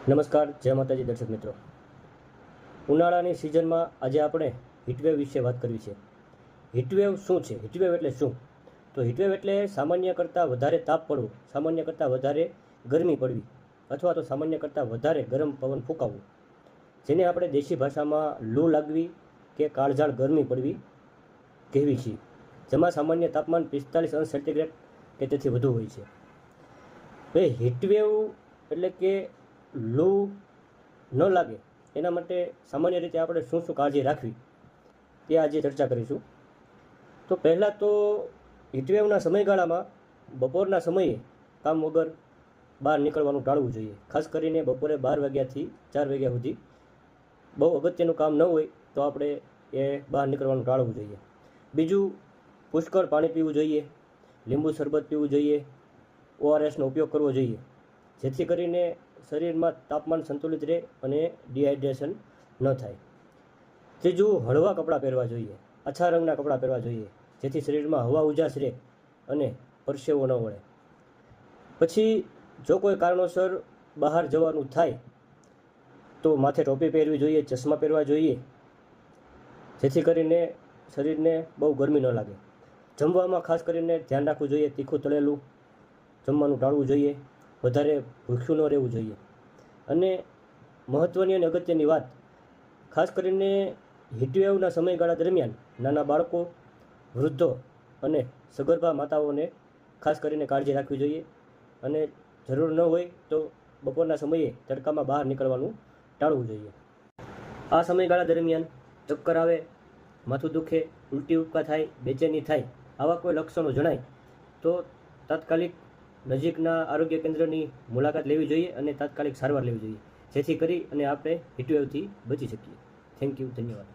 નમસ્કાર, જય માતાજી દર્શક મિત્રો. ઉનાળાની સિઝનમાં આજે આપણે હીટવેવ વિશે વાત કરવી છે. હીટવેવ શું છે? હીટવેવ એટલે શું? તો હીટવેવ એટલે સામાન્ય કરતાં વધારે તાપ પડવો, સામાન્ય કરતાં વધારે ગરમી પડવી, અથવા તો સામાન્ય કરતાં વધારે ગરમ પવન ફૂંકાવવું, જેને આપણે દેશી ભાષામાં લૂ લાગવી કે કાળઝાળ ગરમી પડવી કહેવી છીએ, જેમાં સામાન્ય તાપમાન 45°C કે તેથી વધુ હોય છે. હવે હીટવેવ એટલે કે લૂ ન લાગે એના માટે સામાન્ય રીતે આપણે શું શું કાળજી રાખવી તે આજે ચર્ચા કરીશું. તો પહેલાં તો હીટવેવના સમયગાળામાં બપોરના સમયે કામ વગર બહાર નીકળવાનું ટાળવું જોઈએ. ખાસ કરીને બપોરે 12 વાગ્યાથી 4 વાગ્યા સુધી બહુ અગત્યનું કામ ન હોય તો આપણે એ બહાર નીકળવાનું ટાળવું જોઈએ. બીજું, પુષ્કળ પાણી પીવું જોઈએ, લીંબુ શરબત પીવું જોઈએ, ORSનો ઉપયોગ કરવો જોઈએ, જેથી કરીને શરીરમાં તાપમાન સંતુલિત રહે અને ડિહાઇડ્રેશન ન થાય. ત્રીજું, હળવા કપડાં પહેરવા જોઈએ, આછા રંગના કપડાં પહેરવા જોઈએ, જેથી શરીરમાં હવા ઉજાસ રહે અને પરસેવો ન વળે. પછી જો કોઈ કારણોસર બહાર જવાનું થાય તો માથે ટોપી પહેરવી જોઈએ, ચશ્મા પહેરવા જોઈએ, જેથી કરીને શરીરને બહુ ગરમી ન લાગે. જમવામાં ખાસ કરીને ધ્યાન રાખવું જોઈએ, તીખું તળેલું જમવાનું ટાળવું જોઈએ, વધારે ભૂખ્યું ન રહેવું જોઈએ. અને મહત્ત્વની અને અગત્યની વાત, ખાસ કરીને હીટવેવના સમયગાળા દરમિયાન નાના બાળકો, વૃદ્ધો અને સગર્ભા માતાઓને ખાસ કરીને કાળજી રાખવી જોઈએ. અને જરૂર ન હોય તો બપોરના સમયે તડકામાં બહાર નીકળવાનું ટાળવું જોઈએ. આ સમયગાળા દરમિયાન ચક્કર આવે, માથું દુખે, ઉલટી ઉપકા થાય, બેચેની થાય, આવા કોઈ લક્ષણો જણાય તો તાત્કાલિક નજીકના આરોગ્ય કેન્દ્રની મુલાકાત લેવી જોઈએ અને તાત્કાલિક સારવાર લેવી જોઈએ, જેથી કરી અને આપણે હીટવેવથી બચી શકીએ. થેન્ક યુ, ધન્યવાદ.